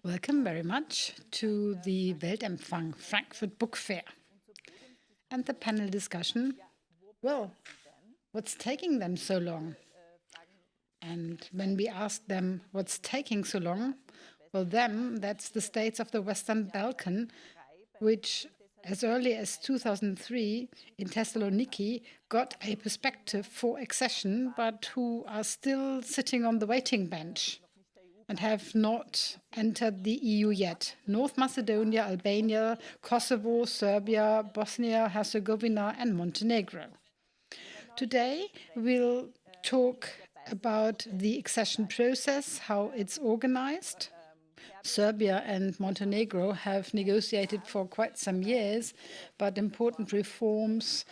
Welcome very much to the Weltempfang Frankfurt Book Fair and the panel discussion. Well, what's taking them so long? And when we ask them what's taking so long, well, that's the states of the Western Balkan, which as early as 2003 in Thessaloniki got a perspective for accession, but who are still sitting on the waiting bench and have not entered the EU yet. North Macedonia, Albania, Kosovo, Serbia, Bosnia, Herzegovina, and Montenegro. Today, we'll talk about the accession process, how it's organized. Serbia and Montenegro have negotiated for quite some years, but important reforms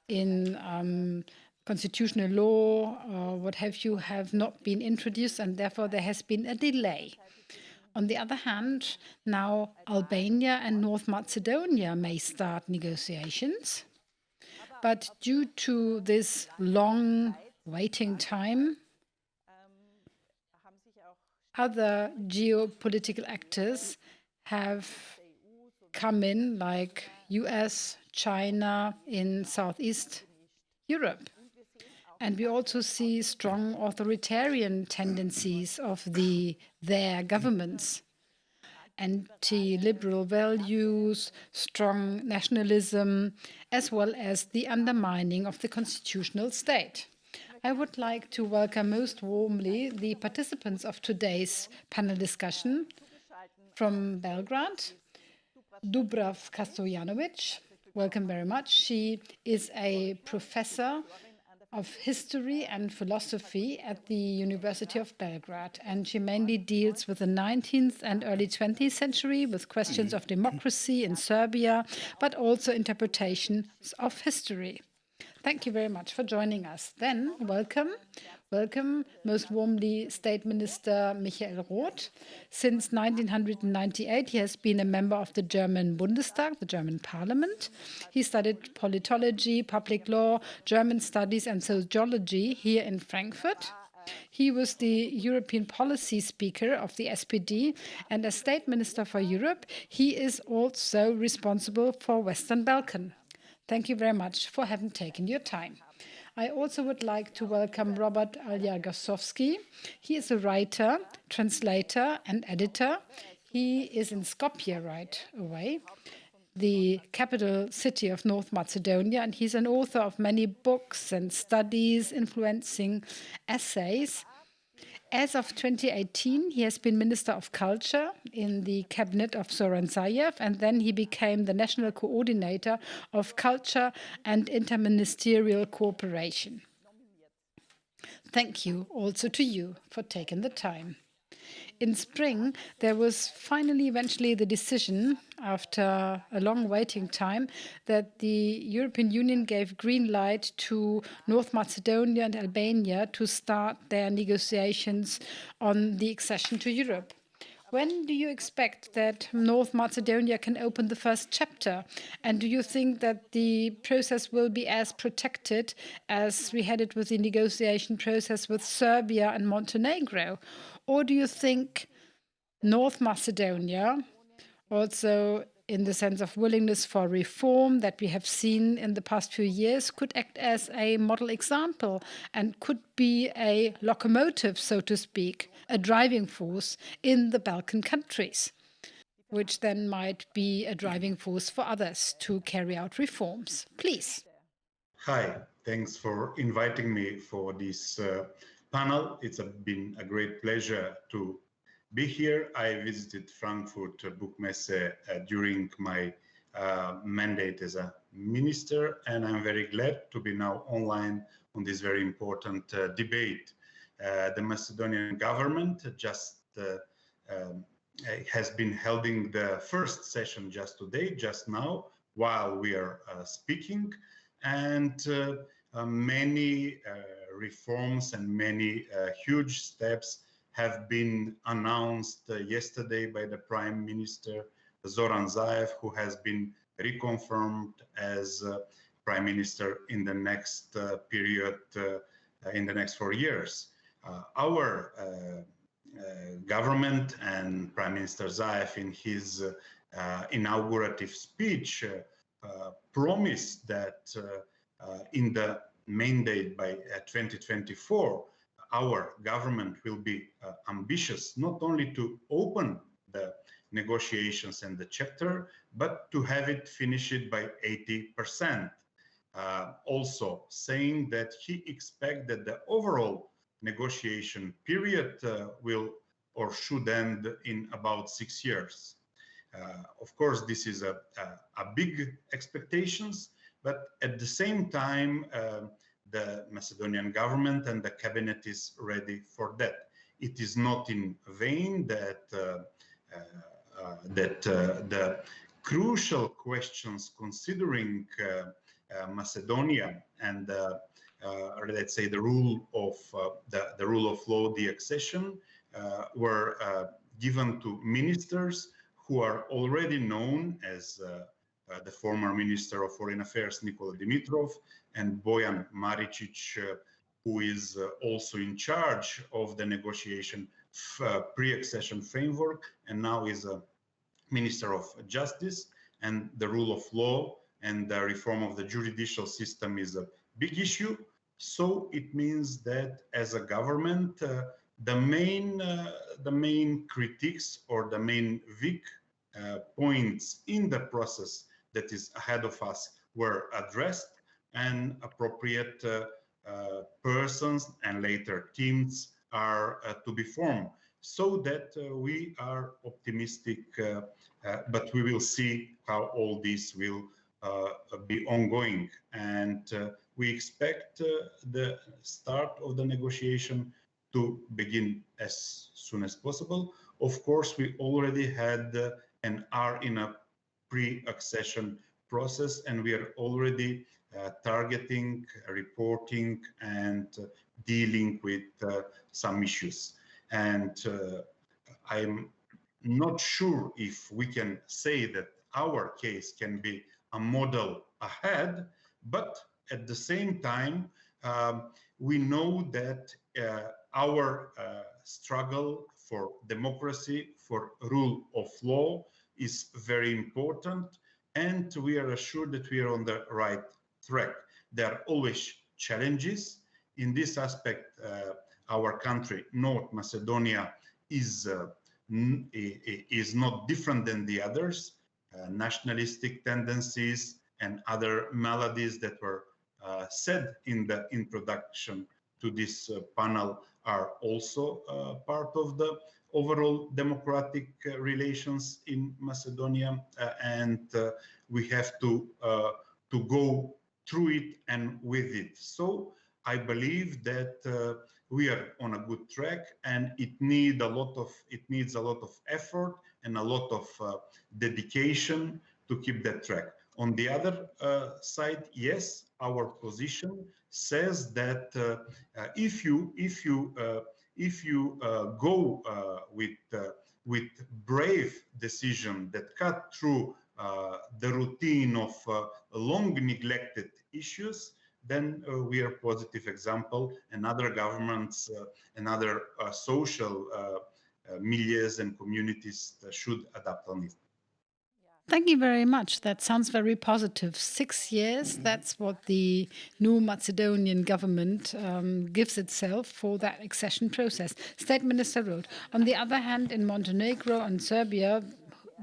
in constitutional law or what have you have not been introduced, and therefore there has been a delay. On the other hand, now Albania and North Macedonia may start negotiations. But due to this long waiting time, other geopolitical actors have come in, like US, China in Southeast Europe. And we also see strong authoritarian tendencies of their governments. Anti-liberal values, strong nationalism, as well as the undermining of the constitutional state. I would like to welcome most warmly the participants of today's panel discussion from Belgrade, Dubravka Stojanovic. Welcome very much. She is a professor of history and philosophy at the University of Belgrade, and she mainly deals with the 19th and early 20th century with questions of democracy in Serbia, but also interpretations of history. Thank you very much for joining us. Then, welcome most warmly State Minister Michael Roth. Since 1998, he has been a member of the German Bundestag, the German parliament. He studied politology, public law, German studies, and sociology here in Frankfurt. He was the European policy speaker of the SPD, and as State Minister for Europe, he is also responsible for Western Balkan. Thank you very much for having taken your time. I also would like to welcome Robert Alagjozovski. He is a writer, translator, and editor. He is in Skopje right away, the capital city of North Macedonia, and he's an author of many books and studies, influencing essays. As of 2018, he has been Minister of Culture in the cabinet of Zoran Zaev, and then he became the National Coordinator of Culture and Interministerial Cooperation. Thank you also to you for taking the time. In spring, there was eventually the decision, after a long waiting time, that the European Union gave green light to North Macedonia and Albania to start their negotiations on the accession to Europe. When do you expect that North Macedonia can open the first chapter? And do you think that the process will be as protected as we had it with the negotiation process with Serbia and Montenegro? Or do you think North Macedonia, also in the sense of willingness for reform that we have seen in the past few years, could act as a model example and could be a locomotive, so to speak, a driving force in the Balkan countries, which then might be a driving force for others to carry out reforms? Please. Hi, thanks for inviting me for this panel. It's been a great pleasure to be here. I visited Frankfurt Buchmesse during my mandate as a minister, and I'm very glad to be now online on this very important debate. The Macedonian government just has been holding the first session just today, just now, while we are speaking, and many reforms and many huge steps have been announced yesterday by the Prime Minister Zoran Zaev, who has been reconfirmed as Prime Minister in the next period, in the next 4 years. Our government, and Prime Minister Zaev in his inaugurative speech promised that in the mandate by 2024, our government will be ambitious not only to open the negotiations and the chapter, but to have it finished by 80%. Also saying that he expects that the overall negotiation period will or should end in about 6 years. Of course, this is a big expectations, but at the same time, the Macedonian government and the cabinet is ready for that. It is not in vain that the crucial questions considering Macedonia and let's say the rule of law, the accession, were given to ministers who are already known as the former Minister of Foreign Affairs, Nikola Dimitrov, and Bojan Maricic, who is also in charge of the negotiation pre-accession framework, and now is a Minister of Justice, and the rule of law and the reform of the judicial system is a big issue. So it means that as a government, the main critiques or the main weak points in the process that is ahead of us were addressed, and appropriate persons and later teams are to be formed, so that we are optimistic, but we will see how all this will be ongoing. And we expect the start of the negotiation to begin as soon as possible. Of course, we already had and are in a pre-accession process, and we are already targeting, reporting, and dealing with some issues. And I'm not sure if we can say that our case can be a model ahead, but at the same time, we know that our struggle for democracy, for rule of law is very important, and we are assured that we are on the right track. There are always challenges. In this aspect, our country, North Macedonia, is not different than the others. Nationalistic tendencies and other maladies that were said in the introduction to this panel are also part of the overall democratic relations in Macedonia, and we have to go through it and with it. So I believe that we are on a good track, and it needs a lot of effort and a lot of dedication to keep that track. On the other side, yes, our position says that if you go with brave decision that cut through the routine of long neglected issues, then we are a positive example, and other governments and other social milieus and communities should adapt on it. Thank you very much. That sounds very positive. 6 years, that's what the new Macedonian government gives itself for that accession process. State Minister Roth. On the other hand, in Montenegro and Serbia,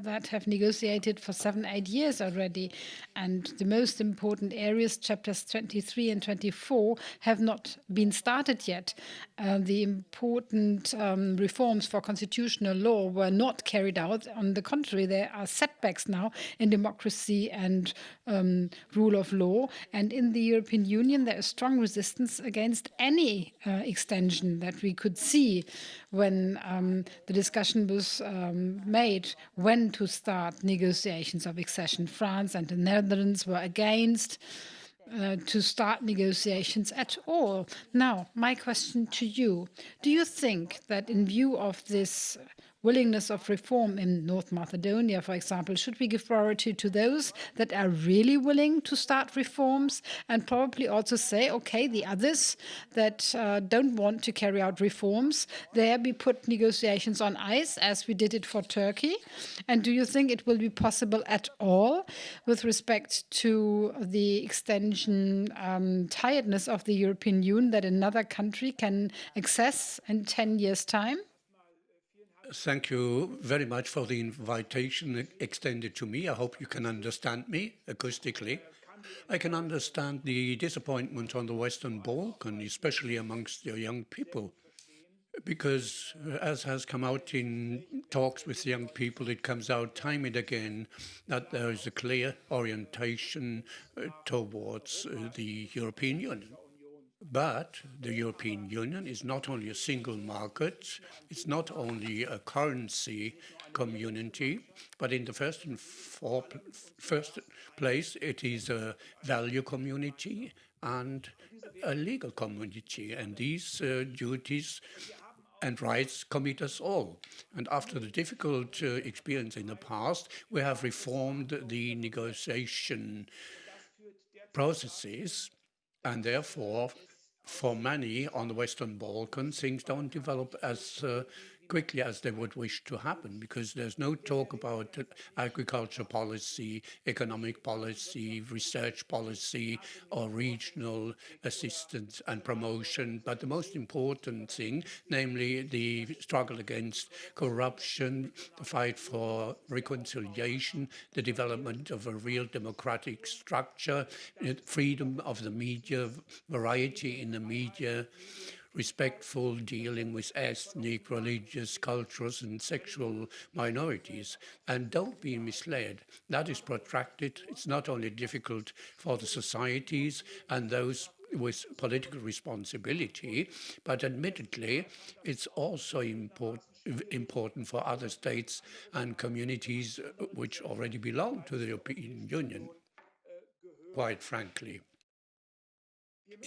that have negotiated for 7-8 years already. And the most important areas, chapters 23 and 24, have not been started yet. The important reforms for constitutional law were not carried out. On the contrary, there are setbacks now in democracy and rule of law. And in the European Union, there is strong resistance against any extension that we could see when the discussion was made when to start negotiations of accession. France and the Netherlands were against to start negotiations at all. Now, my question to you, do you think that in view of this willingness of reform in North Macedonia, for example? Should we give priority to those that are really willing to start reforms and probably also say, okay, the others that don't want to carry out reforms, there we put negotiations on ice as we did it for Turkey? And do you think it will be possible at all with respect to the extension tiredness of the European Union that another country can access in 10 years' time? Thank you very much for the invitation extended to me. I hope you can understand me acoustically. I can understand the disappointment on the Western Balkan, especially amongst your young people, because as has come out in talks with young people, it comes out time and again that there is a clear orientation towards the European Union. But the European Union is not only a single market, it's not only a currency community, but in the first place, it is a value community and a legal community. And these duties and rights commit us all. And after the difficult experience in the past, we have reformed the negotiation processes, and therefore, for many on the Western Balkan, things don't develop as quickly as they would wish to happen, because there's no talk about agriculture policy, economic policy, research policy, or regional assistance and promotion. But the most important thing, namely the struggle against corruption, the fight for reconciliation, the development of a real democratic structure, freedom of the media, variety in the media, respectful dealing with ethnic, religious, cultures, and sexual minorities. And don't be misled. That is protracted. It's not only difficult for the societies and those with political responsibility, but admittedly, it's also important for other states and communities which already belong to the European Union, quite frankly.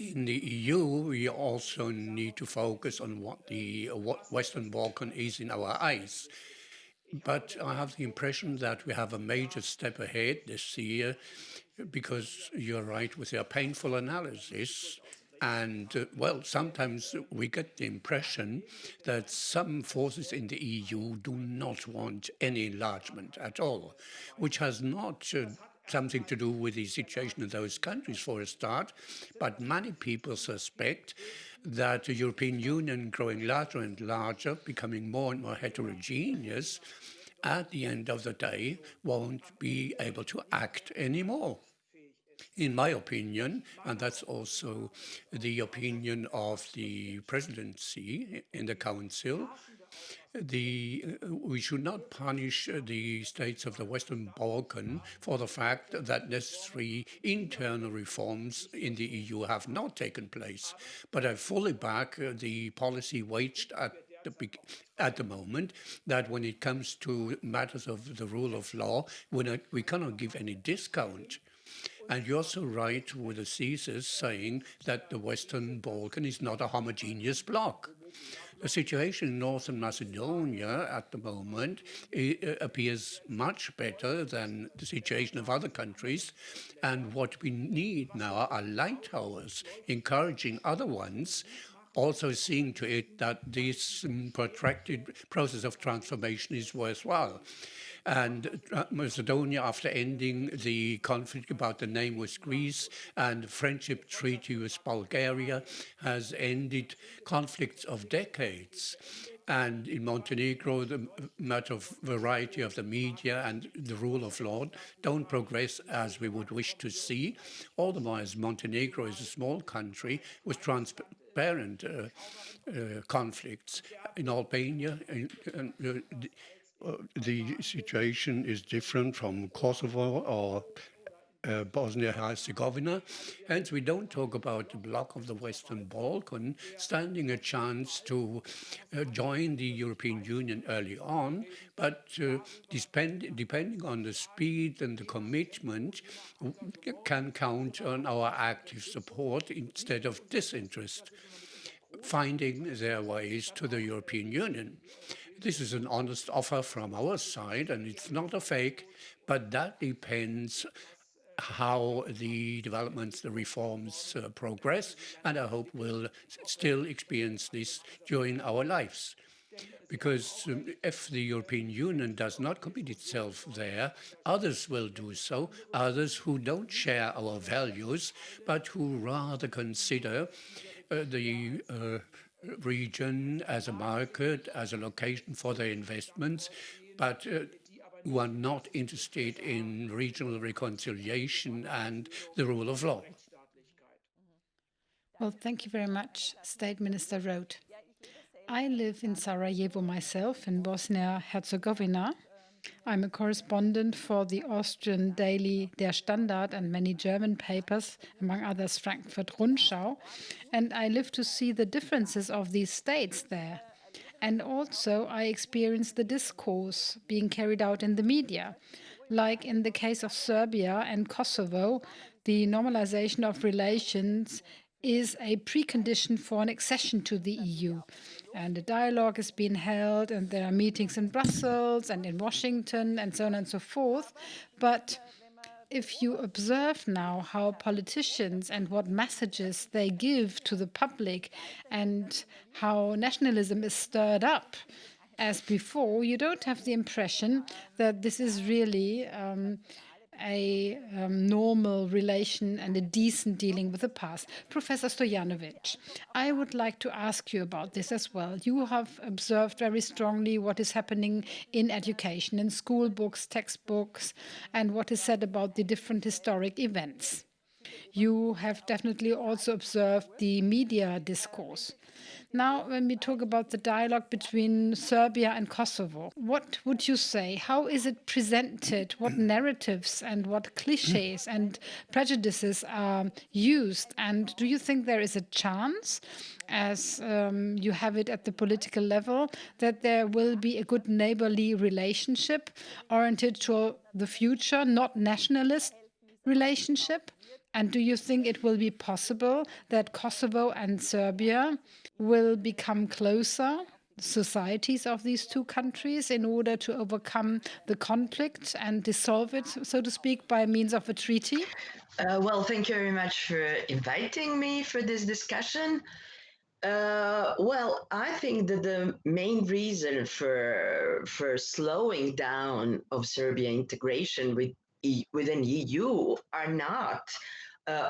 In the EU, we also need to focus on what the Western Balkan is in our eyes. But I have the impression that we have a major step ahead this year, because you're right with your painful analysis. And, well, sometimes we get the impression that some forces in the EU do not want any enlargement at all, which has not something to do with the situation in those countries for a start, but many people suspect that the European Union growing larger and larger, becoming more and more heterogeneous, at the end of the day won't be able to act anymore. In my opinion, and that's also the opinion of the presidency in the Council, we should not punish the states of the Western Balkan for the fact that necessary internal reforms in the EU have not taken place. But I fully back the policy waged at the moment, that when it comes to matters of the rule of law, we cannot give any discount. And you're also right with the thesis saying that the Western Balkan is not a homogeneous bloc. The situation in Northern Macedonia at the moment appears much better than the situation of other countries. And what we need now are lighthouse, encouraging other ones, also seeing to it that this protracted process of transformation is worthwhile. And Macedonia, after ending the conflict about the name with Greece and the friendship treaty with Bulgaria, has ended conflicts of decades. And in Montenegro, the matter of variety of the media and the rule of law don't progress as we would wish to see. All the more as Montenegro is a small country with transparent conflicts. In Albania, the situation is different from Kosovo or Bosnia-Herzegovina. Hence, we don't talk about the bloc of the Western Balkan standing a chance to join the European Union early on, but depending on the speed and the commitment, can count on our active support instead of disinterest, finding their ways to the European Union. This is an honest offer from our side, and it's not a fake, but that depends how the developments, the reforms progress, and I hope we'll still experience this during our lives. Because if the European Union does not commit itself there, others will do so, others who don't share our values, but who rather consider the region as a market, as a location for their investments, but who are not interested in regional reconciliation and the rule of law. Well, thank you very much, State Minister Roth. I live in Sarajevo myself, in Bosnia-Herzegovina. I'm a correspondent for the Austrian daily Der Standard and many German papers, among others Frankfurt Rundschau, and I live to see the differences of these states there. And also I experience the discourse being carried out in the media. Like in the case of Serbia and Kosovo, the normalization of relations is a precondition for an accession to the EU. And a dialogue is being held, and there are meetings in Brussels and in Washington, and so on and so forth. But if you observe now how politicians and what messages they give to the public and how nationalism is stirred up as before, you don't have the impression that this is really a normal relation and a decent dealing with the past. Professor Stojanović, I would like to ask you about this as well. You have observed very strongly what is happening in education, in school books, textbooks, and what is said about the different historic events. You have definitely also observed the media discourse. Now, when we talk about the dialogue between Serbia and Kosovo, what would you say? How is it presented? What narratives and what cliches and prejudices are used? And do you think there is a chance, as you have it at the political level, that there will be a good neighborly relationship oriented to the future, not nationalist relationship? And do you think it will be possible that Kosovo and Serbia will become closer societies of these two countries in order to overcome the conflict and dissolve it, so to speak, by means of a treaty? Well, thank you very much for inviting me for this discussion. Well, I think that the main reason for slowing down of Serbia integration within EU are not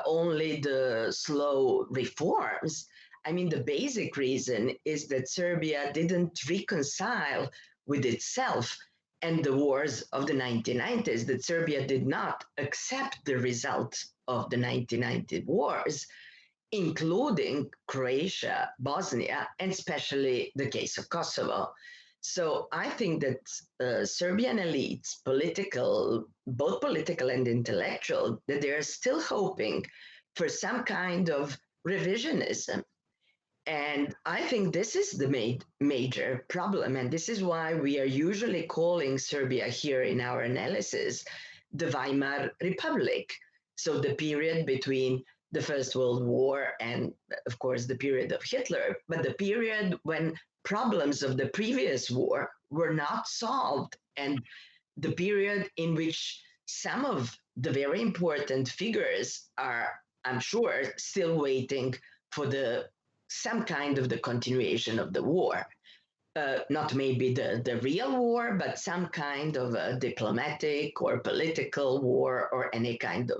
only the slow reforms. I mean, the basic reason is that Serbia didn't reconcile with itself and the wars of the 1990s, that Serbia did not accept the results of the 1990 wars, including Croatia, Bosnia, and especially the case of Kosovo. So I think that Serbian elites, both political and intellectual, that they are still hoping for some kind of revisionism. And I think this is the major problem. And this is why we are usually calling Serbia here in our analysis the Weimar Republic. So the period between the First World War and, of course, the period of Hitler, but the period when problems of the previous war were not solved, and the period in which some of the very important figures are, I'm sure, still waiting for some kind of the continuation of the war. Not maybe the real war, but some kind of a diplomatic or political war or any kind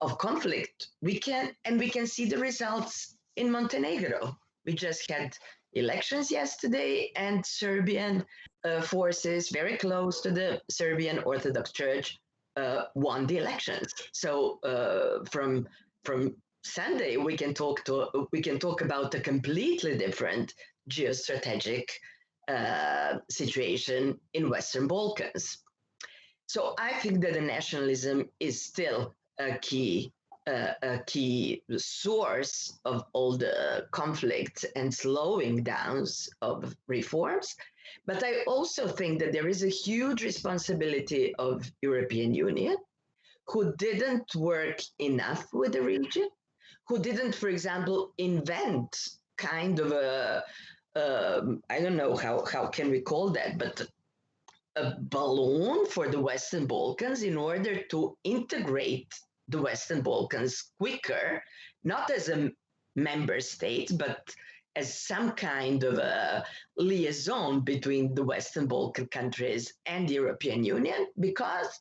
of conflict. We can see the results in Montenegro. We just had elections yesterday, and Serbian forces very close to the Serbian Orthodox Church won the elections. So from Sunday we can talk about a completely different geostrategic situation in Western Balkans. So I think that the nationalism is still a key source of all the conflicts and slowing downs of reforms. But I also think that there is a huge responsibility of European Union, who didn't work enough with the region, who didn't, for example, invent kind of I don't know how can we call that, but a balloon for the Western Balkans in order to integrate the Western Balkans quicker, not as a member state, but as some kind of a liaison between the Western Balkan countries and the European Union, because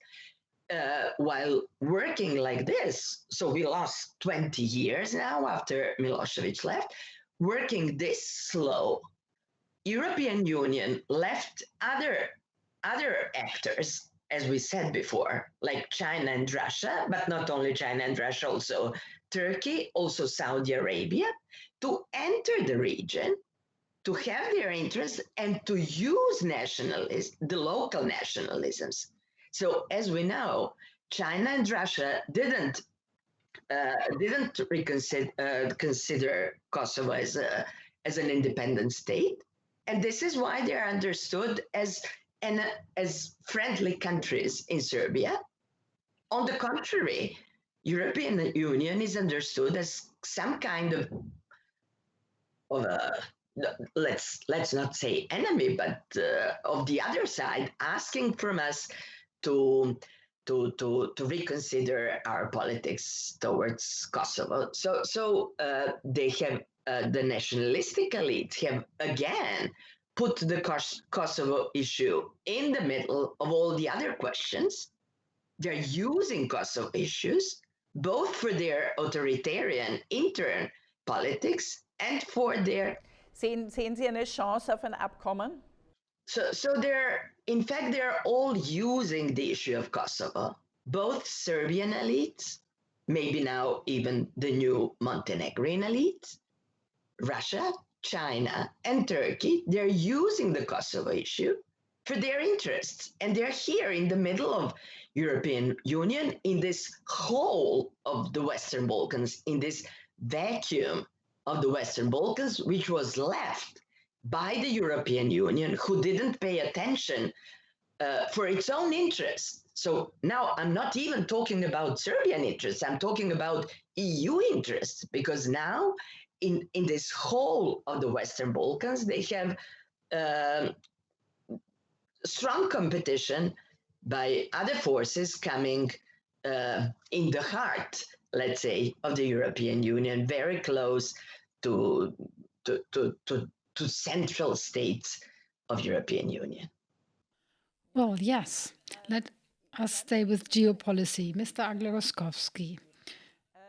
while working like this, so we lost 20 years now after Milosevic left, working this slow, European Union left other actors, as we said before, like China and Russia, but not only China and Russia, also Turkey, also Saudi Arabia, to enter the region, to have their interests, and to use the local nationalisms. So, as we know, China and Russia didn't consider Kosovo as an independent state, and this is why they are understood as friendly countries in Serbia. On the contrary, European Union is understood as some kind of a, let's not say enemy, but of the other side, asking from us to reconsider our politics towards Kosovo. So they have the nationalistic elites have again put the Kosovo issue in the middle of all the other questions. They're using Kosovo issues both for their authoritarian intern politics and for their... Sehen Sie eine Chance auf ein Abkommen? So they're all using the issue of Kosovo, both Serbian elites, maybe now even the new Montenegrin elites, Russia, China, and Turkey. They're using the Kosovo issue for their interests. And they're here in the middle of European Union, in this hole of the Western Balkans, in this vacuum of the Western Balkans, which was left by the European Union, who didn't pay attention for its own interests. So now I'm not even talking about Serbian interests, I'm talking about EU interests, because now in this whole of the Western Balkans, they have strong competition by other forces coming in the heart, let's say, of the European Union, very close to central states of European Union. Well, yes. Let us stay with geopolicy. Mr. Alagjozovski.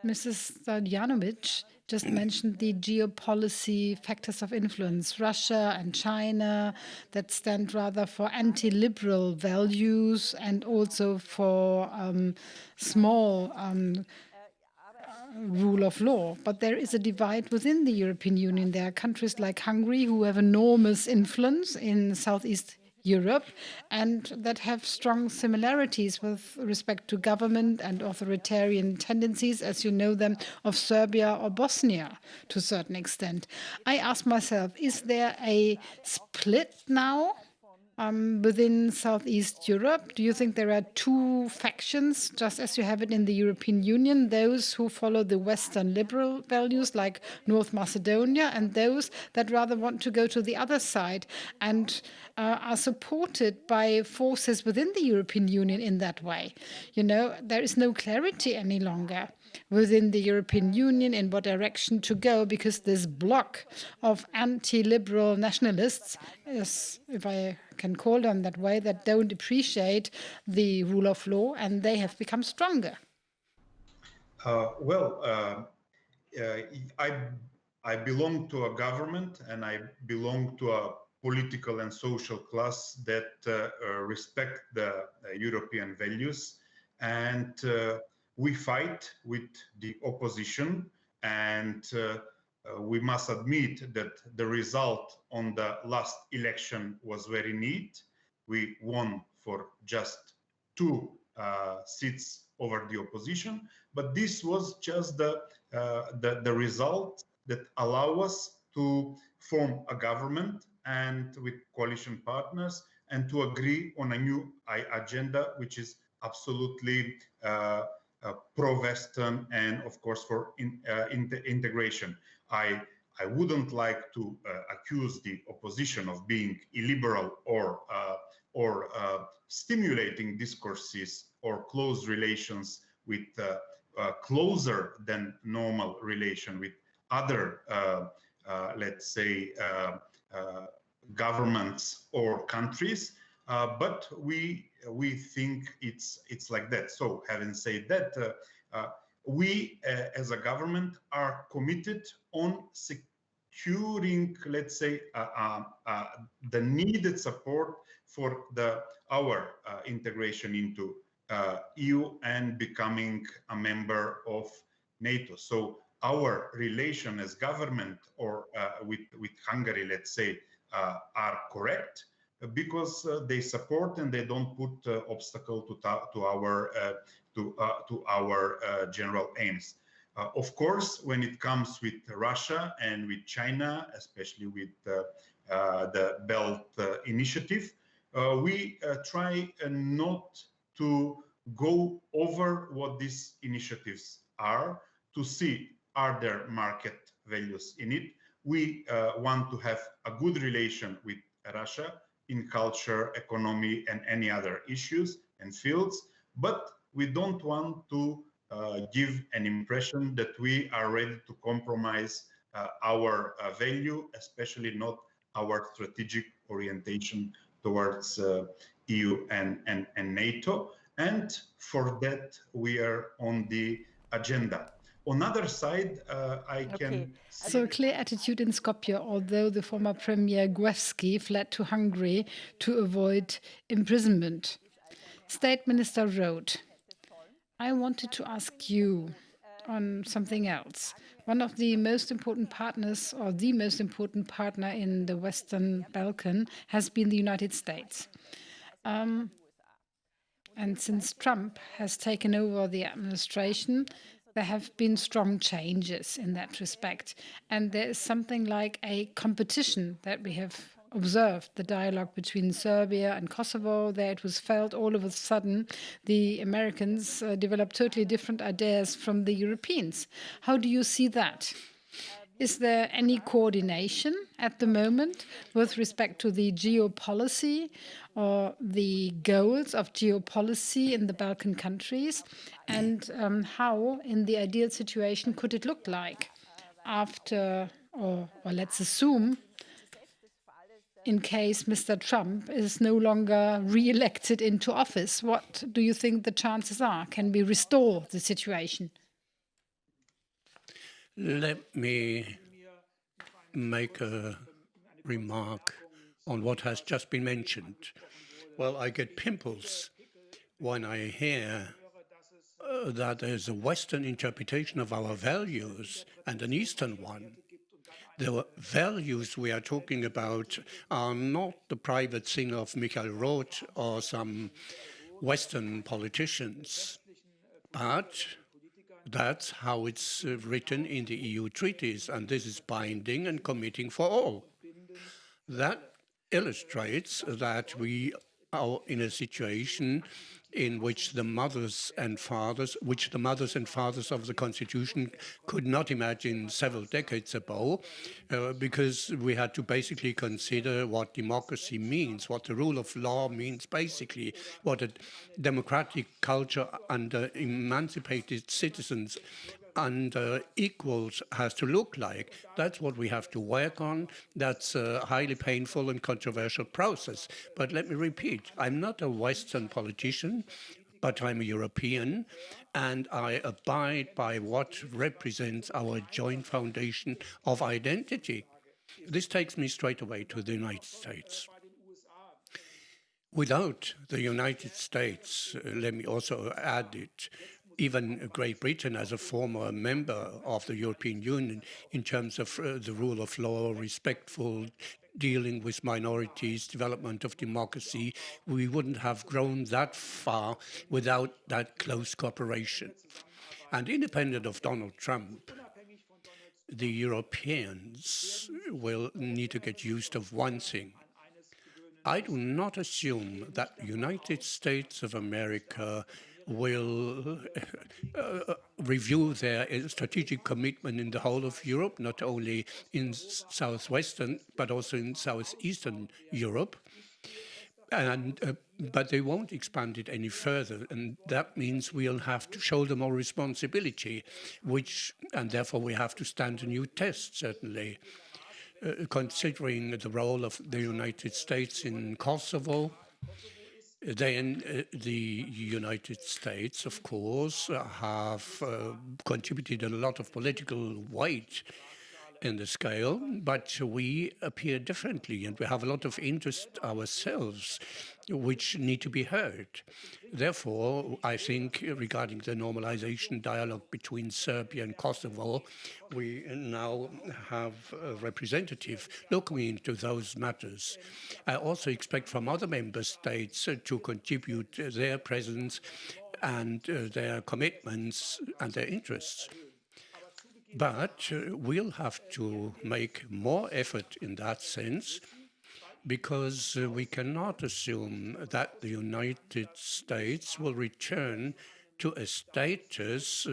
Mrs. Stojanovic just mentioned the geopolicy factors of influence, Russia and China, that stand rather for anti-liberal values and also for small rule of law. But there is a divide within the European Union. There are countries like Hungary who have enormous influence in Southeast Europe and that have strong similarities with respect to government and authoritarian tendencies, as you know them, of Serbia or Bosnia to a certain extent. I ask myself, is there a split now within Southeast Europe? Do you think there are two factions, just as you have it in the European Union, those who follow the Western liberal values like North Macedonia and those that rather want to go to the other side and are supported by forces within the European Union in that way? You know, there is no clarity any longer within the European Union in what direction to go, because this bloc of anti-liberal nationalists, if I can call them that way, that don't appreciate the rule of law, and they have become stronger. I belong to a government and I belong to a political and social class that respect the European values, and we fight with the opposition, and we must admit that the result on the last election was very neat. We won for just 2 seats over the opposition, but this was just the result that allow us to form a government and with coalition partners and to agree on a new agenda, which is absolutely pro-Western and, of course, for integration. I I wouldn't like to accuse the opposition of being illiberal or stimulating discourses or close relations with closer than normal relation with other, let's say, governments or countries. But we think it's like that. So having said that, we as a government are committed on securing, let's say, the needed support for our integration into EU and becoming a member of NATO. So our relation as government or with Hungary, let's say, are correct because they support and they don't put obstacle to our general aims. Of course, when it comes with Russia and with China, especially with the Belt Initiative, we try not to go over what these initiatives are, to see are there market values in it. We want to have a good relation with Russia in culture, economy, and any other issues and fields, but we don't want to give an impression that we are ready to compromise our value, especially not our strategic orientation towards EU and NATO. And for that, we are on the agenda. On the other side, I can... So a clear attitude in Skopje, although the former Premier Gruevski fled to Hungary to avoid imprisonment. State Minister Roth, I wanted to ask you on something else. One of the most important partners, or the most important partner in the Western Balkan, has been the United States. And since Trump has taken over the administration, there have been strong changes in that respect. And there is something like a competition that we have observed, the dialogue between Serbia and Kosovo. There it was felt all of a sudden the Americans developed totally different ideas from the Europeans. How do you see that? Is there any coordination at the moment with respect to the geopolicy or the goals of geopolicy in the Balkan countries? And how, in the ideal situation, could it look like after, or let's assume, in case Mr. Trump is no longer re-elected into office? What do you think the chances are? Can we restore the situation? Let me make a remark on what has just been mentioned. Well, I get pimples when I hear that there's a Western interpretation of our values and an Eastern one. The values we are talking about are not the private thing of Michael Roth or some Western politicians, but that's how it's written in the EU treaties, and this is binding and committing for all. That illustrates that we are in a situation in which the mothers and fathers of the Constitution could not imagine several decades ago, because we had to basically consider what democracy means, what the rule of law means, basically, what a democratic culture under emancipated citizens and equals has to look like. That's what we have to work on. That's a highly painful and controversial process. But let me repeat, I'm not a Western politician, but I'm a European, and I abide by what represents our joint foundation of identity. This takes me straight away to the United States. Without the United States, let me also add it, even Great Britain as a former member of the European Union in terms of the rule of law, respectful dealing with minorities, development of democracy, we wouldn't have grown that far without that close cooperation. And independent of Donald Trump, the Europeans will need to get used of one thing. I do not assume that the United States of America will review their strategic commitment in the whole of Europe, not only in southwestern, but also in southeastern Europe. But they won't expand it any further, and that means we'll have to shoulder more responsibility, and therefore we have to stand a new test, certainly. Considering the role of the United States in Kosovo, then the United States, of course, have contributed a lot of political weight in the scale, but we appear differently and we have a lot of interest ourselves which need to be heard. Therefore, I think regarding the normalization dialogue between Serbia and Kosovo, we now have a representative looking into those matters. I also expect from other member states to contribute their presence and their commitments and their interests. But we'll have to make more effort in that sense, because we cannot assume that the United States will return to a status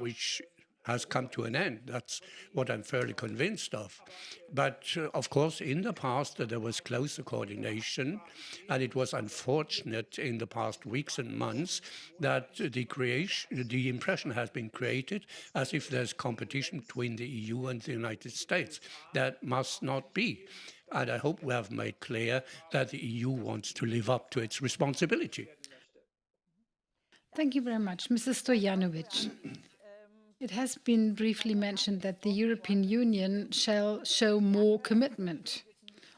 which has come to an end. That's what I'm fairly convinced of. But of course, in the past, there was closer coordination, and it was unfortunate in the past weeks and months that the impression has been created as if there's competition between the EU and the United States. That must not be. And I hope we have made clear that the EU wants to live up to its responsibility. Thank you very much. Mrs. Stojanovic. It has been briefly mentioned that the European Union shall show more commitment,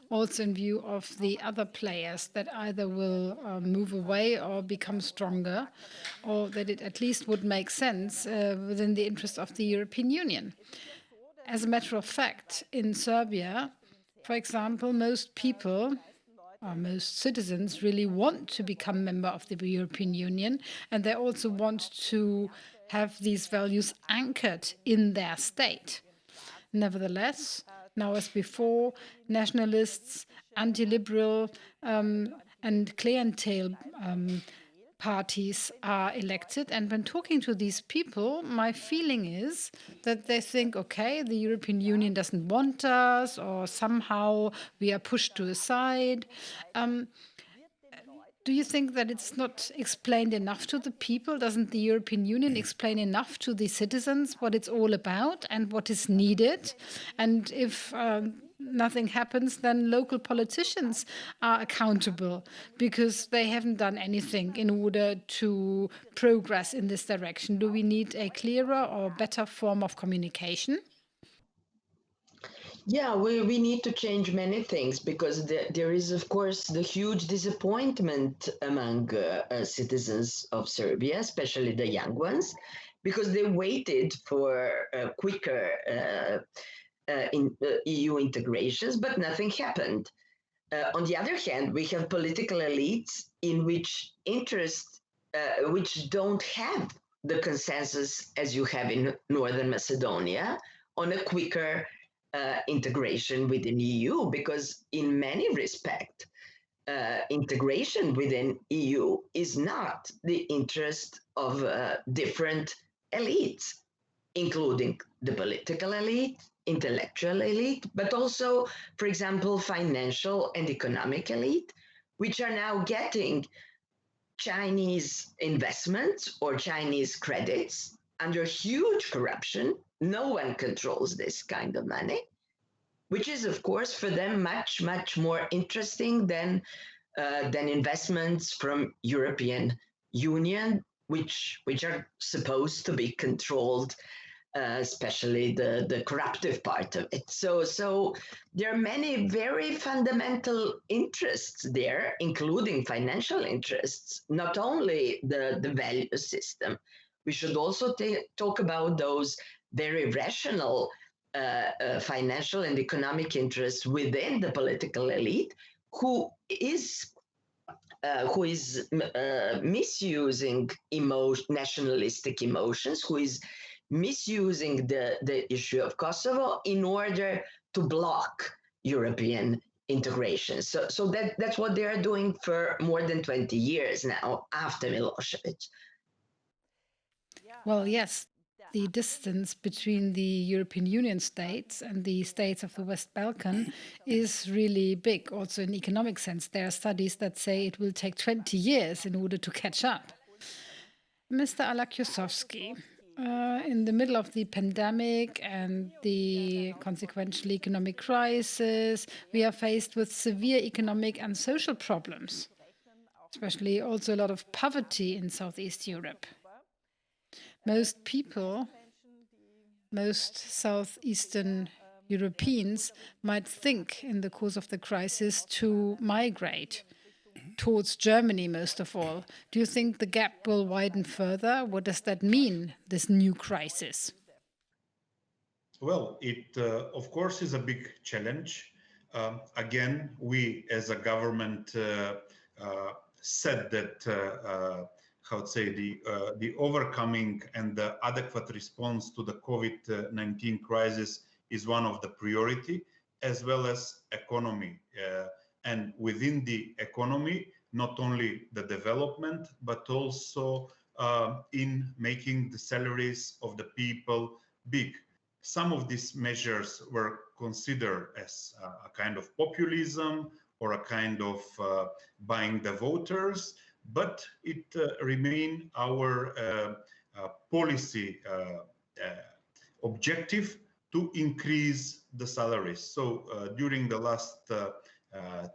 also in view of the other players that either will move away or become stronger, or that it at least would make sense within the interest of the European Union. As a matter of fact, in Serbia, for example, most people, or most citizens, really want to become member of the European Union, and they also want to have these values anchored in their state. Nevertheless, now as before, nationalists, anti-liberal and clientele parties are elected. And when talking to these people, my feeling is that they think, okay, the European Union doesn't want us, or somehow we are pushed to the side. Do you think that it's not explained enough to the people? Doesn't the European Union explain enough to the citizens what it's all about and what is needed? And if nothing happens, then local politicians are accountable because they haven't done anything in order to progress in this direction. Do we need a clearer or better form of communication? Yeah, we need to change many things because there is, of course, the huge disappointment among citizens of Serbia, especially the young ones, because they waited for quicker EU integrations, but nothing happened. On the other hand, we have political elites in which interest, which don't have the consensus as you have in Northern Macedonia on a quicker integration within EU, because in many respects, integration within EU is not the interest of different elites, including the political elite, intellectual elite, but also, for example, financial and economic elite, which are now getting Chinese investments or Chinese credits under huge corruption. No one controls this kind of money, which is, of course, for them much, much more interesting than investments from European Union, which are supposed to be controlled, especially the corruptive part of it. So there are many very fundamental interests there, including financial interests, not only the value system. We should also talk about those very rational financial and economic interests within the political elite, who is misusing nationalistic emotions, who is misusing the issue of Kosovo in order to block European integration. So that's what they are doing for more than 20 years now after Milosevic. Well, yes, the distance between the European Union states and the states of the West Balkan is really big, also in economic sense. There are studies that say it will take 20 years in order to catch up. Mr. Alagjozovski, in the middle of the pandemic and the consequential economic crisis, we are faced with severe economic and social problems, especially also a lot of poverty in Southeast Europe. Most people, most Southeastern Europeans might think in the course of the crisis to migrate towards Germany, most of all. Do you think the gap will widen further? What does that mean, this new crisis? Well, it of course is a big challenge. Again, we as a government said that how to say the overcoming and the adequate response to the COVID-19 crisis is one of the priority, as well as economy. And within the economy, not only the development, but also in making the salaries of the people big. Some of these measures were considered as a kind of populism or a kind of buying the voters, but it remained our policy objective to increase the salaries. So during the last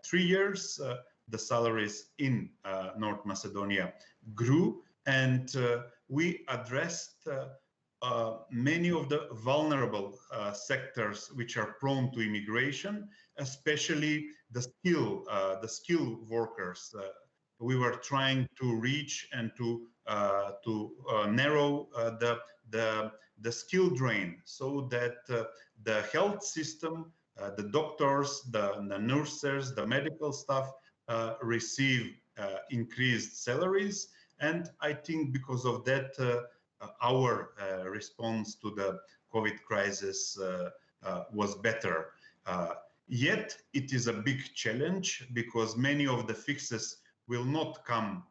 3 years, the salaries in North Macedonia grew, and we addressed many of the vulnerable sectors which are prone to immigration, especially the skilled workers. We were trying to reach and to narrow the skill drain, so that the health system, the doctors, the nurses, the medical staff receive increased salaries. And I think because of that, our response to the COVID crisis was better. Yet it is a big challenge, because many of the fixes will not come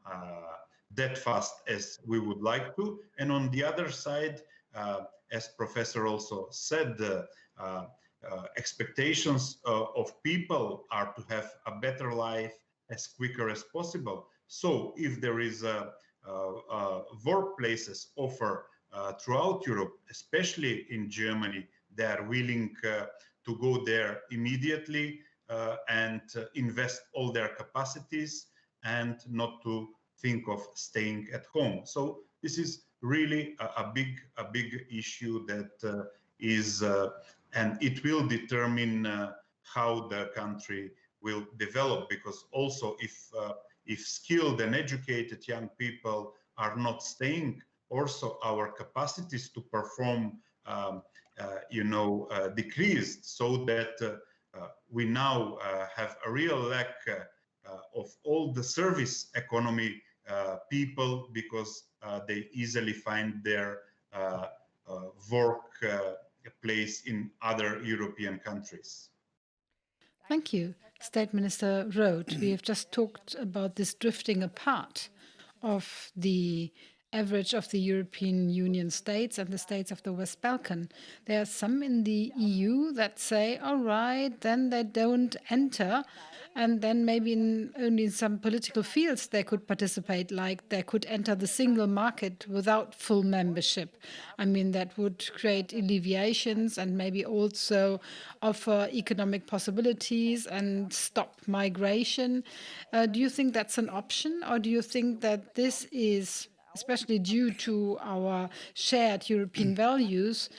that fast as we would like to. And on the other side, as Professor also said, expectations of people are to have a better life as quicker as possible. So if there is workplaces offer throughout Europe, especially in Germany, they are willing to go there immediately and invest all their capacities and not to think of staying at home. So this is really a big issue that is, and it will determine how the country will develop, because also if skilled and educated young people are not staying, also our capacities to perform decreased, so that we now have a real lack of all the service economy people, because they easily find their work place in other European countries. Thank you, State Minister Roth. We have just talked about this drifting apart of the average of the European Union states and the states of the West Balkan. There are some in the EU that say, all right, then they don't enter, and then maybe only in some political fields they could participate, like they could enter the single market without full membership. I mean, that would create alleviations and maybe also offer economic possibilities and stop migration. Do you think that's an option, or do you think that this is, especially due to our shared European values,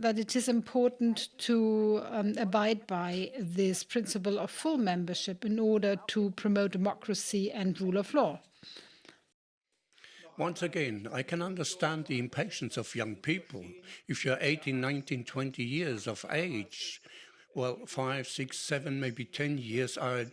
that it is important to abide by this principle of full membership in order to promote democracy and rule of law? Once again, I can understand the impatience of young people. If you're 18, 19, 20 years of age, well, 5, 6, 7, maybe 10 years are a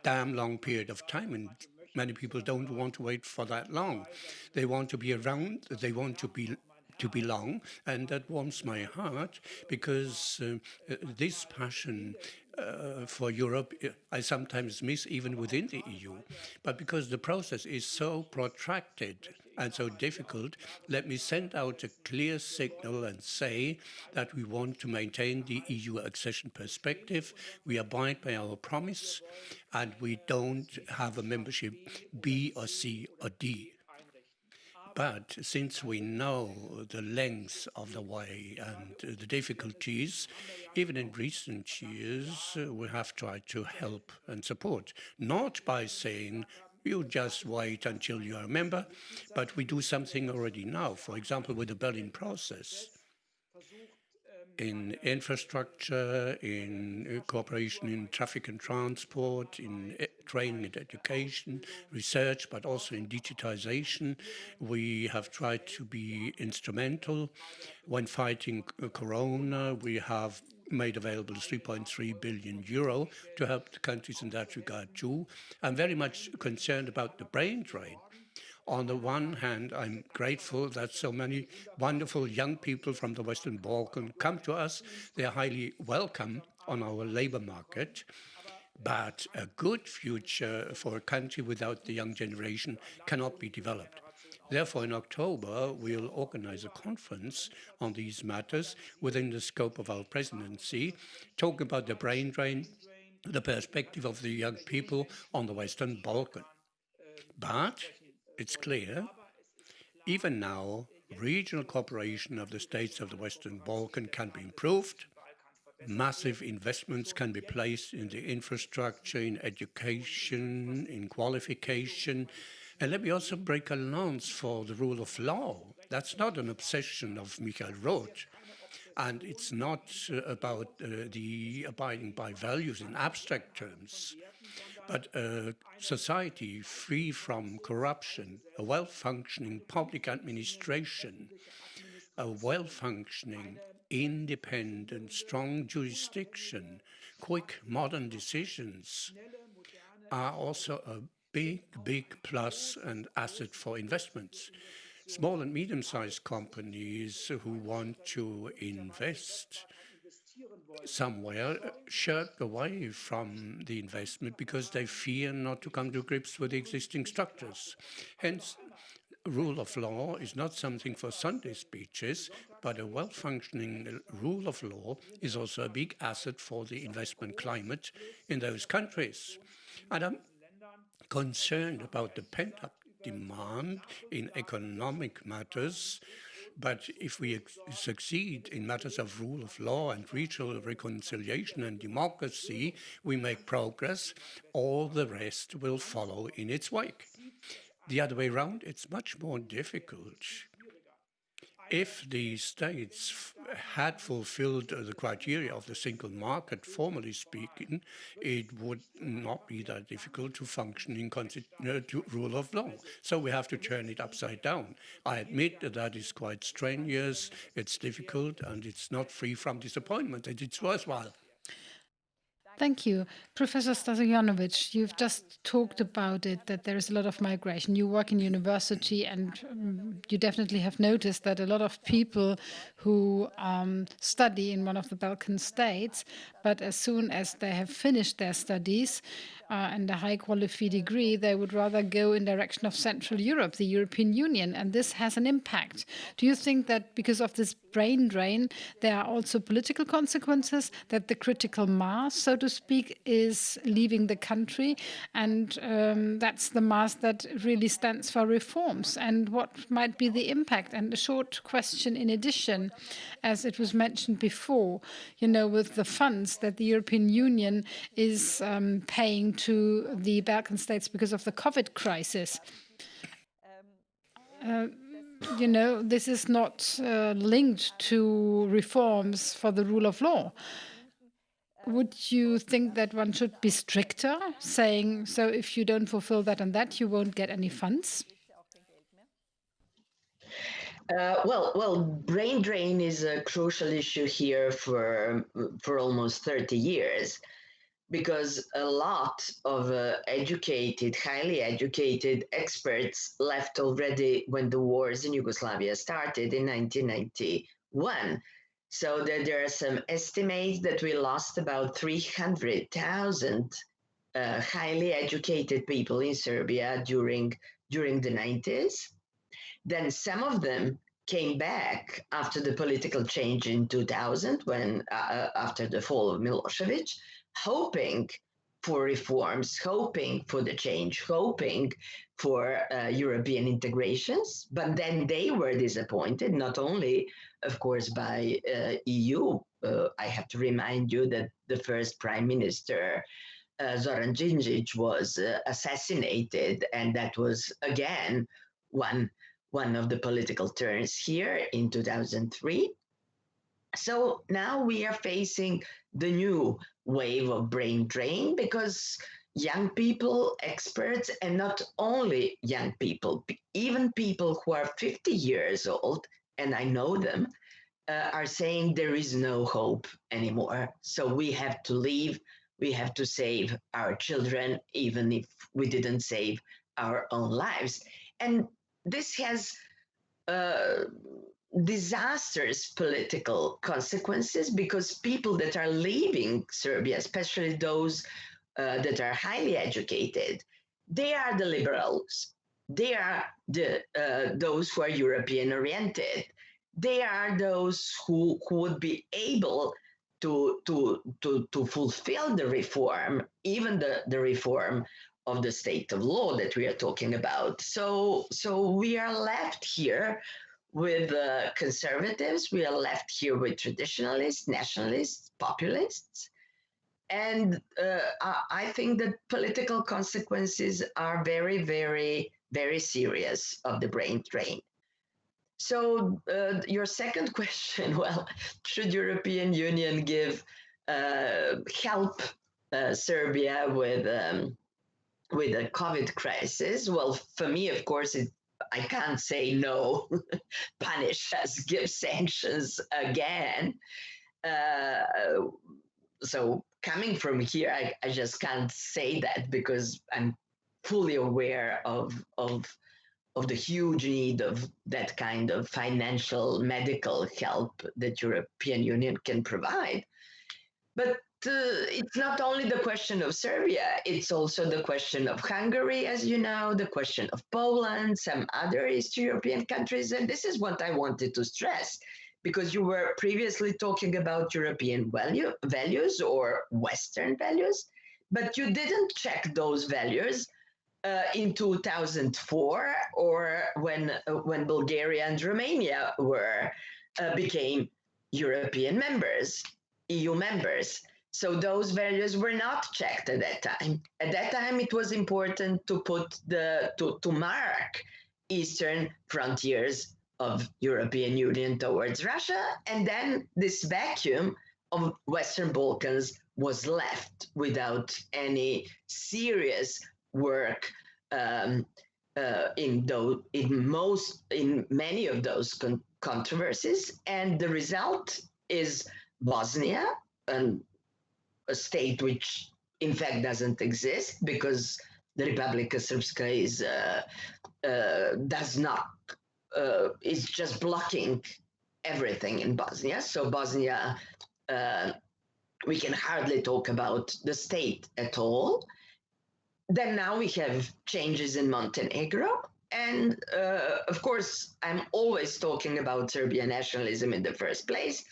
damn long period of time, and many people don't want to wait for that long. They want to be around, they want to belong, and that warms my heart, because this passion for Europe, I sometimes miss even within the EU. But because the process is so protracted and so difficult, let me send out a clear signal and say that we want to maintain the EU accession perspective. We abide by our promise, and we don't have a membership B or C or D. But since we know the length of the way and the difficulties, even in recent years, we have tried to help and support, not by saying, you just wait until you are a member, but we do something already now, for example, with the Berlin process. In infrastructure, in cooperation in traffic and transport, in training and education, research, but also in digitization. We have tried to be instrumental. When fighting Corona, we have made available 3.3 billion euro to help the countries in that regard too. I'm very much concerned about the brain drain. On the one hand, I'm grateful that so many wonderful young people from the Western Balkan come to us. They are highly welcome on our labor market. But a good future for a country without the young generation cannot be developed. Therefore, in October, we'll organize a conference on these matters within the scope of our presidency, talk about the brain drain, the perspective of the young people on the Western Balkan. But it's clear, even now, regional cooperation of the states of the Western Balkan can be improved. Massive investments can be placed in the infrastructure, in education, in qualification. And let me also break a lance for the rule of law. That's not an obsession of Michael Roth. And it's not about the abiding by values in abstract terms, but a society free from corruption, a well-functioning public administration, a well-functioning, independent, strong jurisdiction, quick, modern decisions are also a big plus and asset for investments. Small and medium-sized companies who want to invest somewhere shirk away from the investment because they fear not to come to grips with the existing structures. Hence, rule of law is not something for Sunday speeches, but a well-functioning rule of law is also a big asset for the investment climate in those countries. And I'm concerned about the pent-up demand in economic matters. But if we succeed in matters of rule of law and regional reconciliation and democracy, we make progress. All the rest will follow in its wake. The other way around, it's much more difficult. If the states had fulfilled the criteria of the single market, formally speaking, it would not be that difficult to function in to rule of law. So we have to turn it upside down. I admit that is quite strenuous, it's difficult, and it's not free from disappointment, and it's worthwhile. Thank you. Professor Stojanovic, you've just talked about it, that there is a lot of migration. You work in university, and you definitely have noticed that a lot of people who study in one of the Balkan states, but as soon as they have finished their studies and a high-quality degree, they would rather go in direction of Central Europe, the European Union, and this has an impact. Do you think that because of this brain drain, there are also political consequences, that the critical mass, so to speak, is leaving the country, and that's the mass that really stands for reforms? And what might be the impact? And a short question in addition, as it was mentioned before, with the funds that the European Union is paying to the Balkan states because of the COVID crisis. This is not linked to reforms for the rule of law. Would you think that one should be stricter, saying, so if you don't fulfill that and that, you won't get any funds? Well, brain drain is a crucial issue here for almost 30 years. Because a lot of highly educated experts left already when the wars in Yugoslavia started in 1991. So that there are some estimates that we lost about 300,000 highly educated people in Serbia during the 90s. Then some of them came back after the political change in 2000, when after the fall of Milosevic, hoping for reforms, hoping for the change, hoping for European integrations. But then they were disappointed, not only, of course, by EU. I have to remind you that the first prime minister, Zoran Đinđić, was assassinated, and that was again one of the political turns here in 2003. So now we are facing the new wave of brain drain, because young people, experts, and not only young people, even people who are 50 years old, and I know them, are saying there is no hope anymore. So we have to leave. We have to save our children, even if we didn't save our own lives. And this has disastrous political consequences, because people that are leaving Serbia, especially those that are highly educated, they are the liberals. They are those who are European oriented. They are those who would be able to fulfill the reform, even the reform of the state of law that we are talking about. So we are left here with conservatives. We are left here with traditionalists, nationalists, populists. And I think that political consequences are very, very, very serious of the brain drain. So your second question, well, should European Union give help Serbia with a COVID crisis? Well, for me, of course, I can't say no, punish us, give sanctions again. So coming from here, I just can't say that, because I'm fully aware of the huge need of that kind of financial, medical help that European Union can provide. But it's not only the question of Serbia, it's also the question of Hungary, as you know, the question of Poland, some other East European countries. And this is what I wanted to stress, because you were previously talking about European values or Western values, but you didn't check those values in 2004, or when Bulgaria and Romania became European members, EU members. So those values were not checked at that time. At that time, it was important to to mark eastern frontiers of European Union towards Russia, and then this vacuum of Western Balkans was left without any serious work in many of those controversies, and the result is Bosnia, a state which in fact doesn't exist, because the Republika Srpska is just blocking everything in Bosnia. So Bosnia, we can hardly talk about the state at all. Then now we have changes in Montenegro. And of course, I'm always talking about Serbian nationalism in the first place,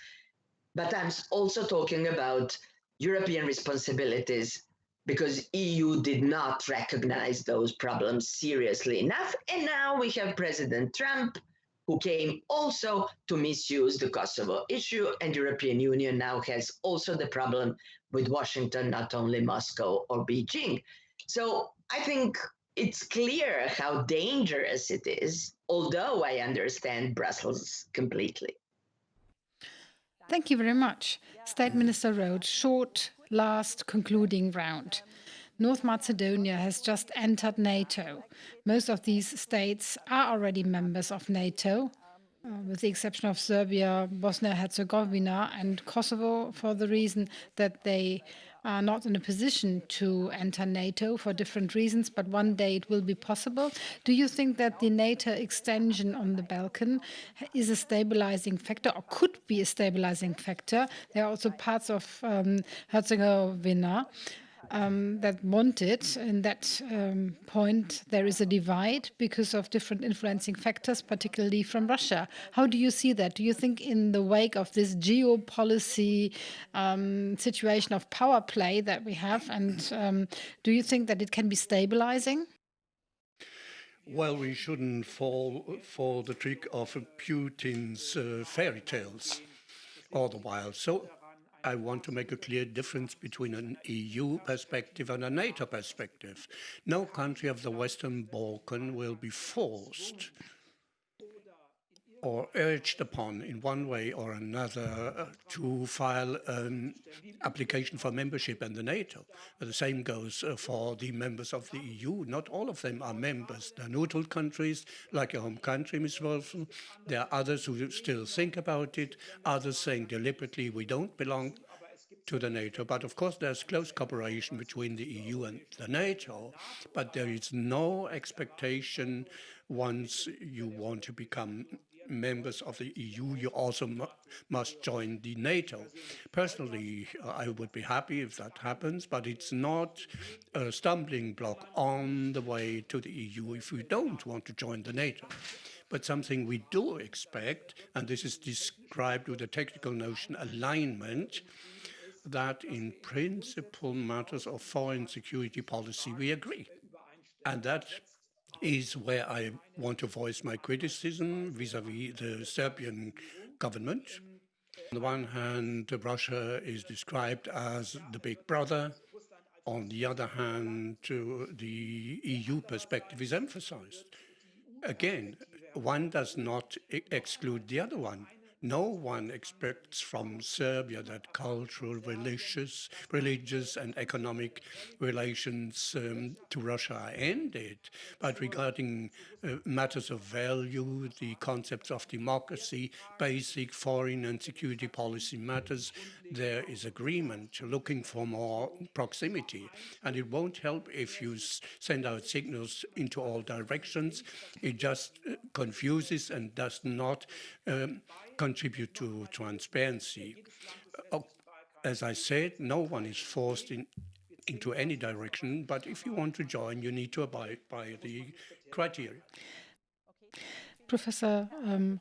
but I'm also talking about European responsibilities, because EU did not recognize those problems seriously enough. And now we have President Trump, who came also to misuse the Kosovo issue, and European Union now has also the problem with Washington, not only Moscow or Beijing. So I think it's clear how dangerous it is, although I understand Brussels completely. Thank you very much. State Minister Roth, short, last, concluding round. North Macedonia has just entered NATO. Most of these states are already members of NATO, with the exception of Serbia, Bosnia-Herzegovina, and Kosovo, for the reason that they are not in a position to enter NATO for different reasons, but one day it will be possible. Do you think that the NATO extension on the Balkan is a stabilizing factor or could be a stabilizing factor? There are also parts of Herzegovina that want it. In that point, there is a divide because of different influencing factors, particularly from Russia. How do you see that? Do you think in the wake of this geopolicy situation of power play that we have, and do you think that it can be stabilizing? Well, we shouldn't fall for the trick of Putin's fairy tales all the while. So I want to make a clear difference between an EU perspective and a NATO perspective. No country of the Western Balkan will be forced or urged upon in one way or another to file an application for membership in the NATO. The same goes for the members of the EU. Not all of them are members. They're neutral countries, like your home country, Ms. Wölfl. There are others who still think about it, others saying deliberately we don't belong to the NATO. But of course, there's close cooperation between the EU and the NATO, but there is no expectation once you want to become members of the EU, you also must join the NATO. Personally, I would be happy if that happens, but it's not a stumbling block on the way to the EU if we don't want to join the NATO. But something we do expect, and this is described with the technical notion alignment, that in principle matters of foreign security policy we agree. And that is where I want to voice my criticism vis-à-vis the Serbian government. On the one hand, Russia is described as the big brother. On the other hand, the EU perspective is emphasized. Again, one does not exclude the other one. No one expects from Serbia that cultural, religious and economic relations to Russia are ended. But regarding matters of value, the concepts of democracy, basic foreign and security policy matters, there is agreement looking for more proximity. And it won't help if you send out signals into all directions. It just confuses and does not contribute to transparency. As I said, no one is forced into any direction, but if you want to join, you need to abide by the criteria. Professor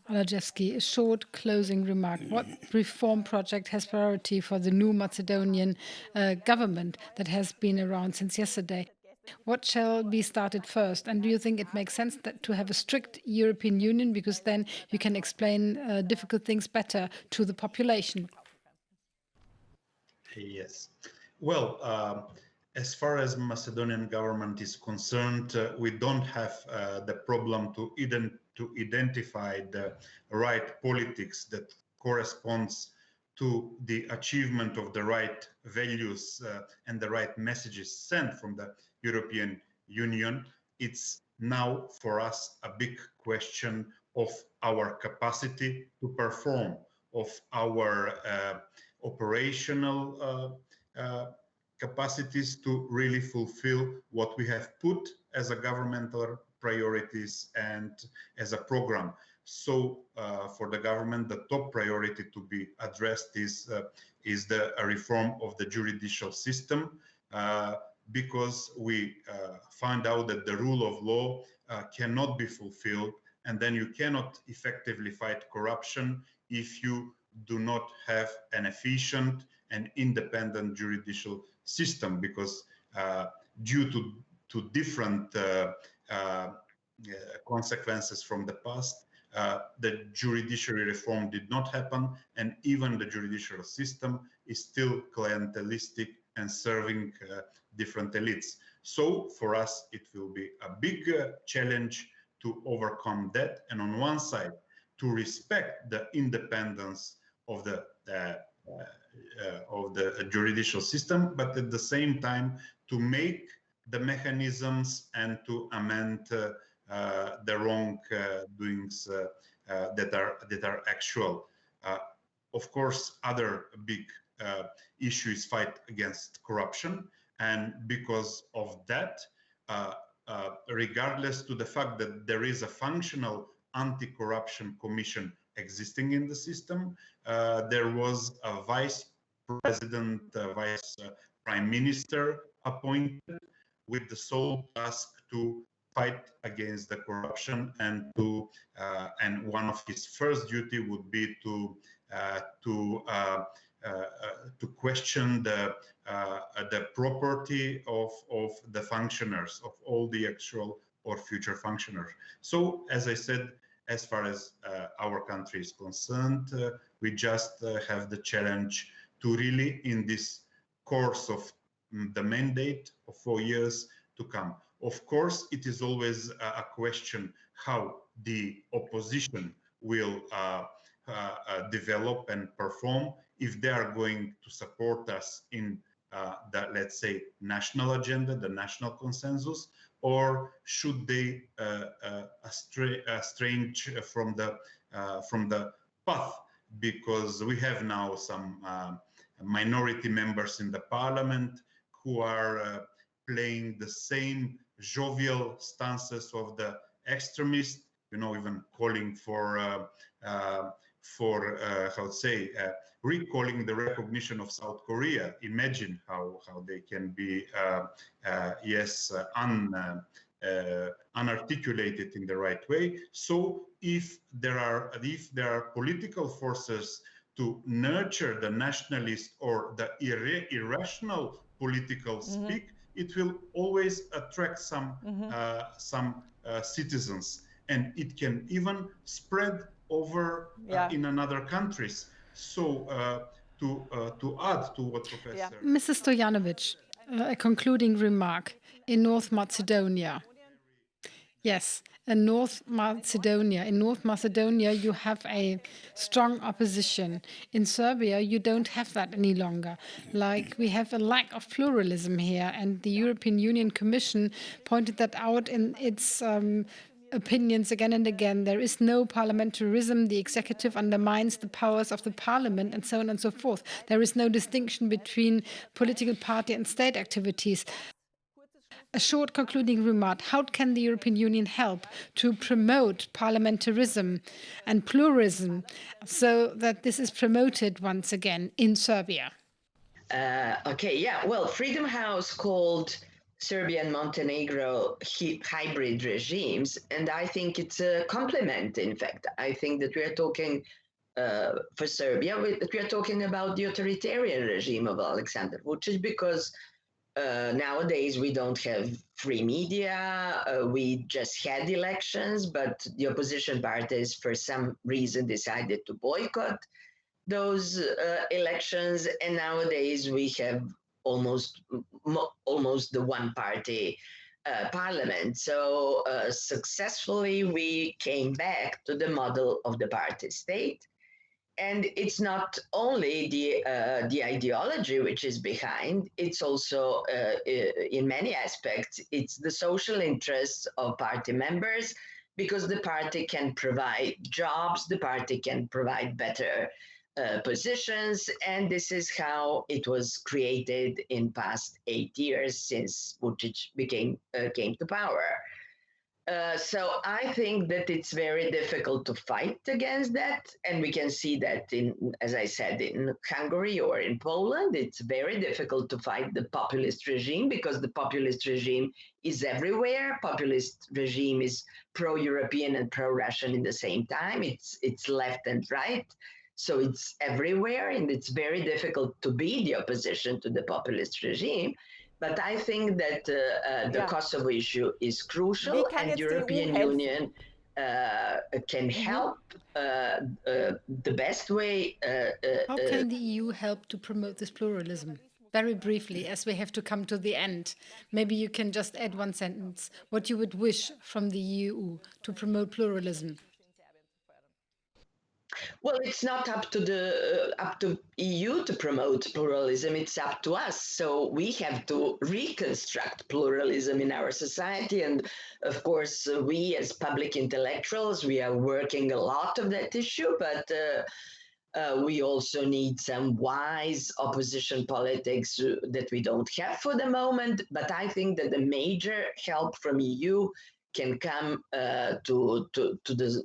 Alagjozovski, a short closing remark. What reform project has priority for the new Macedonian government that has been around since yesterday? What shall be started first? And do you think it makes sense to have a strict European Union, because then you can explain difficult things better to the population? Yes. Well, as far as Macedonian government is concerned, we don't have the problem to identify the right politics that corresponds to the achievement of the right values and the right messages sent from the European Union. It's now for us a big question of our capacity to perform, of our operational capacities to really fulfill what we have put as a governmental priorities and as a program. So for the government, the top priority to be addressed is the reform of the judicial system, because we find out that the rule of law cannot be fulfilled, and then you cannot effectively fight corruption if you do not have an efficient and independent judicial system, because due to different consequences from the past, the judiciary reform did not happen, and even the judicial system is still clientelistic and serving different elites. So for us, it will be a big challenge to overcome that, and on one side, to respect the independence of the judicial system, but at the same time to make the mechanisms and to amend the wrong doings that are actual. Of course, other big issue is fight against corruption. And because of that, regardless to the fact that there is a functional anti-corruption commission existing in the system, there was a vice president, vice prime minister appointed with the sole task to fight against the corruption, and one of his first duty would be to question the property of the functionaries, of all the actual or future functionaries. So, as I said, as far as our country is concerned, we just have the challenge to really, in this course of the mandate of 4 years to come. Of course, it is always a question how the opposition will develop and perform, if they are going to support us in the, let's say, national agenda, the national consensus, or should they estrange from the path, because we have now some minority members in the parliament who are playing the same jovial stances of the extremists, even calling for how to say, recalling the recognition of South Korea. Imagine how they can be, unarticulated in the right way. So if there are political forces to nurture the nationalist or the irrational political speak, it will always attract some citizens, and it can even spread over in another countries. So to add to what Professor Mrs. Stojanović, a concluding remark. In North Macedonia, yes, in North Macedonia, you have a strong opposition. In Serbia, you don't have that any longer. Like, we have a lack of pluralism here, and the European Union Commission pointed that out in its opinions again and again. There is no parliamentarism. The executive undermines the powers of the parliament, and so on and so forth. There is no distinction between political party and state activities. A short concluding remark. How can the European Union help to promote parliamentarism and pluralism so that this is promoted once again in Serbia? Well, Freedom House called Serbia and Montenegro hybrid regimes, and I think it's a complement, in fact. I think that we are talking, for Serbia, we are talking about the authoritarian regime of Aleksandar Vučić, because nowadays we don't have free media. We just had elections, but the opposition parties, for some reason, decided to boycott those elections, and nowadays we have almost the one-party parliament. So successfully we came back to the model of the party state. And it's not only the ideology which is behind, it's also, in many aspects, it's the social interests of party members, because the party can provide jobs, the party can provide better positions, and this is how it was created in past 8 years since Vučić came to power. So I think that it's very difficult to fight against that. And we can see that as I said, in Hungary or in Poland, it's very difficult to fight the populist regime, because the populist regime is everywhere. Populist regime is pro-European and pro-Russian in the same time. It's left and right. So it's everywhere, and it's very difficult to be the opposition to the populist regime. But I think that the Kosovo issue is crucial, and the European Union can help the best way. How can the EU help to promote this pluralism? Very briefly, as we have to come to the end, maybe you can just add one sentence, what you would wish from the EU to promote pluralism. Well, it's not up to EU to promote pluralism. It's up to us. So we have to reconstruct pluralism in our society. And of course, we as public intellectuals, we are working a lot on that issue. But We also need some wise opposition politics that we don't have for the moment. But I think that the major help from EU can come to the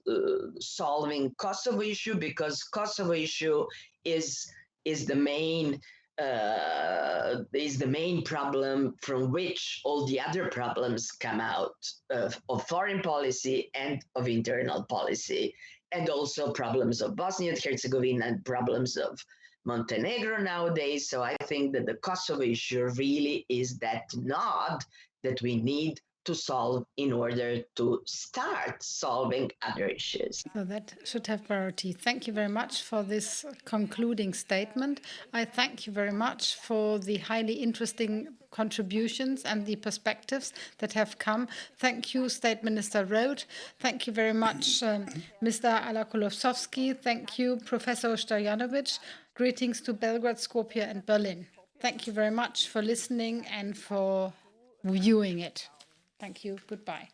solving Kosovo issue, because Kosovo issue is the main problem from which all the other problems come out of foreign policy and of internal policy, and also problems of Bosnia and Herzegovina and problems of Montenegro nowadays. So I think that the Kosovo issue really is that node that we need to solve in order to start solving other issues. So that should have priority. Thank you very much for this concluding statement. I thank you very much for the highly interesting contributions and the perspectives that have come. Thank you, State Minister Roth. Thank you very much, Mr. Alagjozovski. Thank you, Professor Stojanović. Greetings to Belgrade, Skopje, and Berlin. Thank you very much for listening and for viewing it. Thank you. Goodbye.